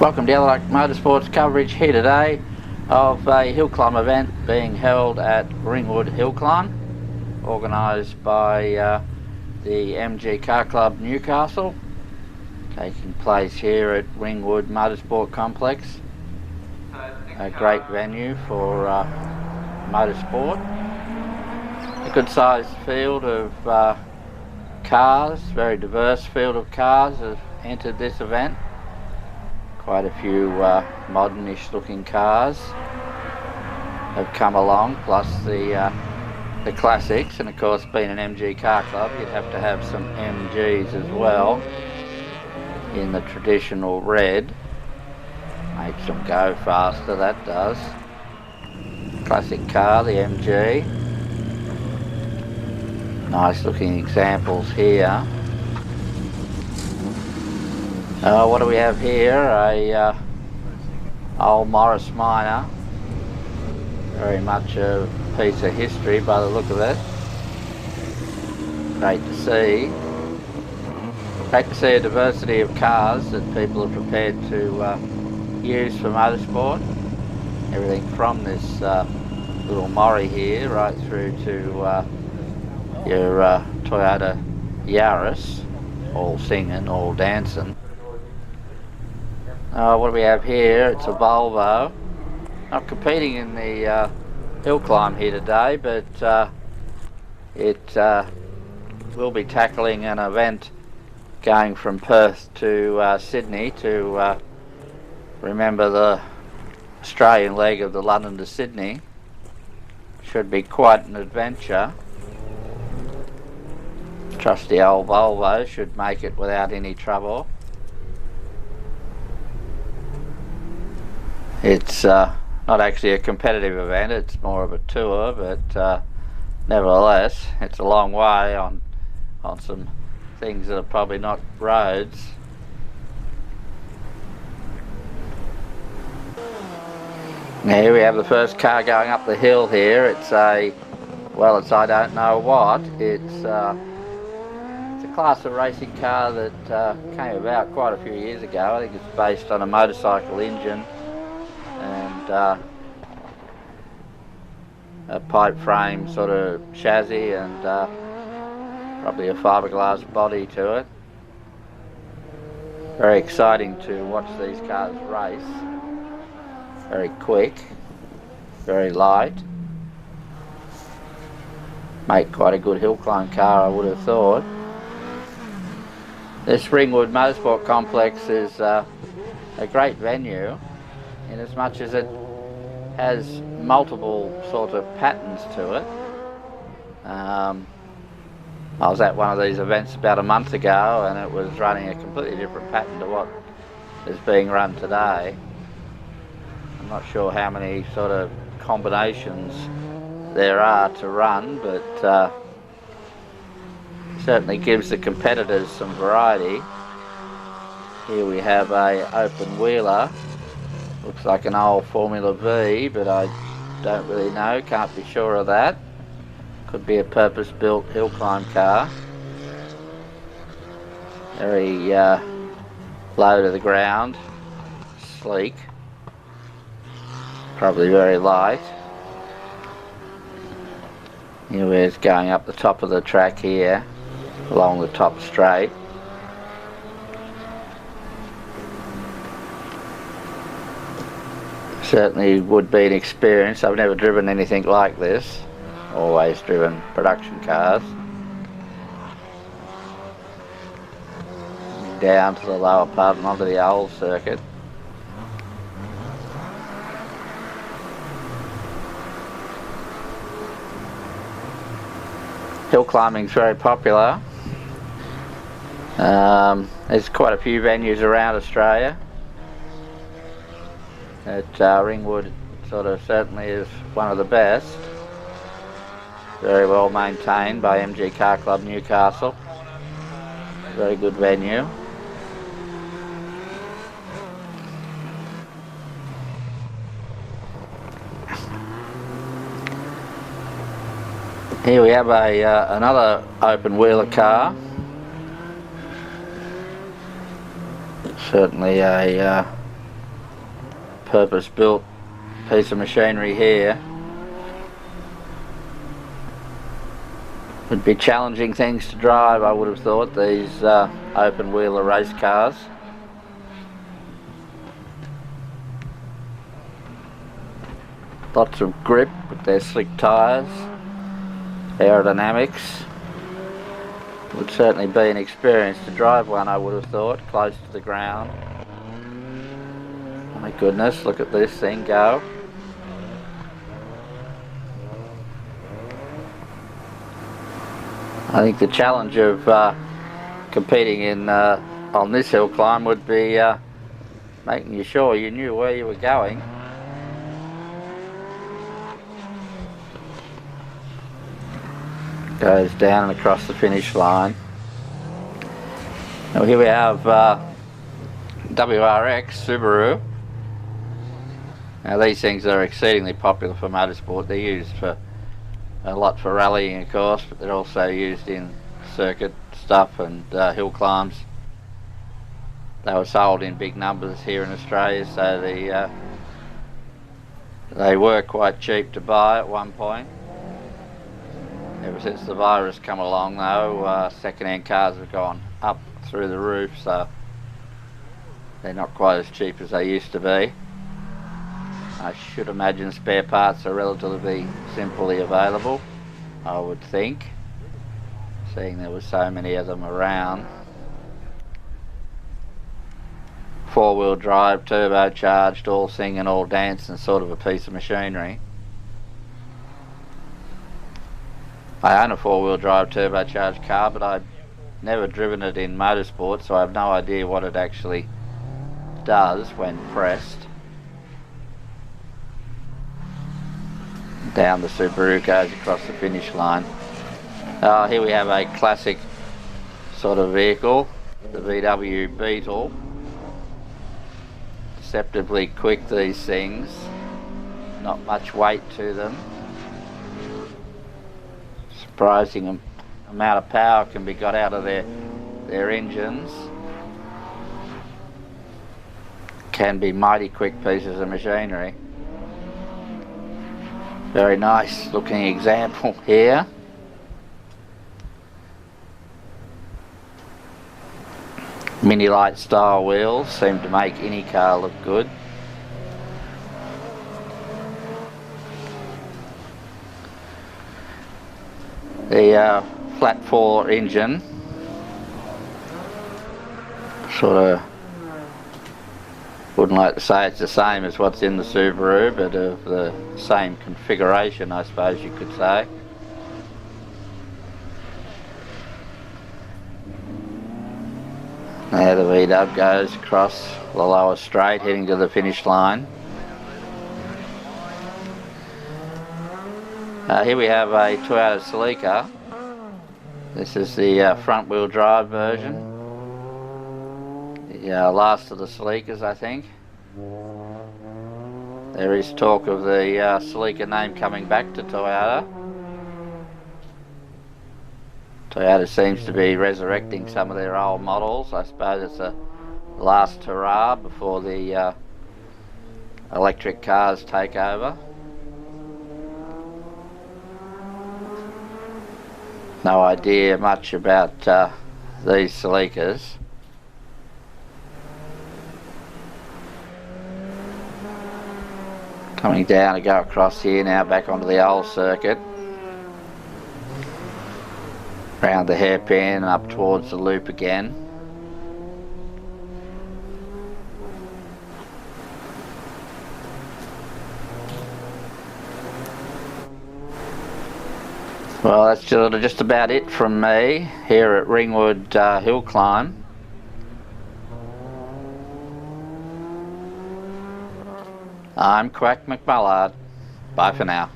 Welcome to Hillclimb Motorsports coverage here today of a Hillclimb event being held at Ringwood Hillclimb, organised by the MG Car Club Newcastle, taking place here at Ringwood Motorsport Complex. A great venue for motorsport. A good sized field of cars, very diverse field of cars have entered this event. Quite a few modernish looking cars have come along, plus the classics, and of course being an MG Car Club you'd have to have some MGs as well in the traditional red. Makes them go faster, that does. Classic car, the MG. Nice looking examples here. What do we have here? A old Morris Minor. Very much a piece of history by the look of it. Great to see. Great to see a diversity of cars that people are prepared to use for motorsport. Everything from this little Mori here right through to your Toyota Yaris, all singing, all dancing. What do we have here? It's a Volvo. Not competing in the Hillclimb here today, but it will be tackling an event going from Perth to Sydney to remember the Australian leg of the London to Sydney. Should be quite an adventure. Trusty old Volvo should make it without any trouble. It's not actually a competitive event, it's more of a tour, but nevertheless it's a long way on some things that are probably not roads. Here we have the first car going up the hill here. It's I don't know what. It's a class of racing car that came about quite a few years ago. I think it's based on a motorcycle engine and a pipe frame sort of chassis and probably a fiberglass body to it. Very exciting to watch these cars race. Very quick, very light. Make quite a good hill climb car, I would have thought. This Ringwood Motorsport Complex is a great venue in as much as it has multiple sort of patterns to it. I was at one of these events about a month ago and it was running a completely different pattern to what is being run today. I'm not sure how many sort of combinations there are to run, but certainly gives the competitors some variety. Here we have a open wheeler. Looks like an old Formula V, but I don't really know, can't be sure of that. Could be a purpose-built hill climb car. Very low to the ground, sleek, probably very light. Here we're going up the top of the track here, along the top straight. Certainly would be an experience. I've never driven anything like this, always driven production cars. Down to the lower part and onto the old circuit. Hill climbing is very popular. There's quite a few venues around Australia. Ringwood sort of certainly is one of the best. Very well maintained by MG Car Club Newcastle. Very good venue. Here we have another open wheeler car. Certainly a purpose-built piece of machinery here. Would be challenging things to drive, I would have thought, these open wheeler race cars. Lots of grip with their slick tyres, aerodynamics. Would certainly be an experience to drive one, I would have thought, close to the ground. Oh my goodness, look at this thing go. I think the challenge of competing in on this hill climb would be making sure you knew where you were going. Goes down and across the finish line. Now here we have WRX Subaru. Now these things are exceedingly popular for motorsport. They're used for a lot for rallying, of course, but they're also used in circuit stuff and hill climbs. They were sold in big numbers here in Australia, so they were quite cheap to buy at one point. Ever since the virus come along though, second-hand cars have gone up through the roof, so they're not quite as cheap as they used to be. I should imagine spare parts are relatively simply available, I would think, seeing there were so many of them around. Four-wheel drive, turbocharged, all sing and all dance, and sort of a piece of machinery. I own a four-wheel drive turbocharged car, but I've never driven it in motorsport, so I have no idea what it actually does when pressed. Down the Subaru goes across the finish line. Here we have a classic sort of vehicle, the VW Beetle. Deceptively quick, these things, not much weight to them. Surprising amount of power can be got out of their engines. Can be mighty quick pieces of machinery. Very nice looking example here. Mini light style wheels seem to make any car look good. The flat four engine, sort of, wouldn't like to say it's the same as what's in the Subaru, but of the same configuration, I suppose you could say. There the VW goes across the lower straight, heading to the finish line. Here we have a Toyota Celica. This is the front wheel drive version. The last of the Celicas, I think. There is talk of the Celica name coming back to Toyota. Toyota seems to be resurrecting some of their old models. I suppose it's a last hurrah before the electric cars take over. No idea much about these Celicas. Coming down to go across here now, back onto the old circuit. Round the hairpin and up towards the loop again. Well, that's just about it from me here at Ringwood Hillclimb. I'm Quack McMullard. Bye for now.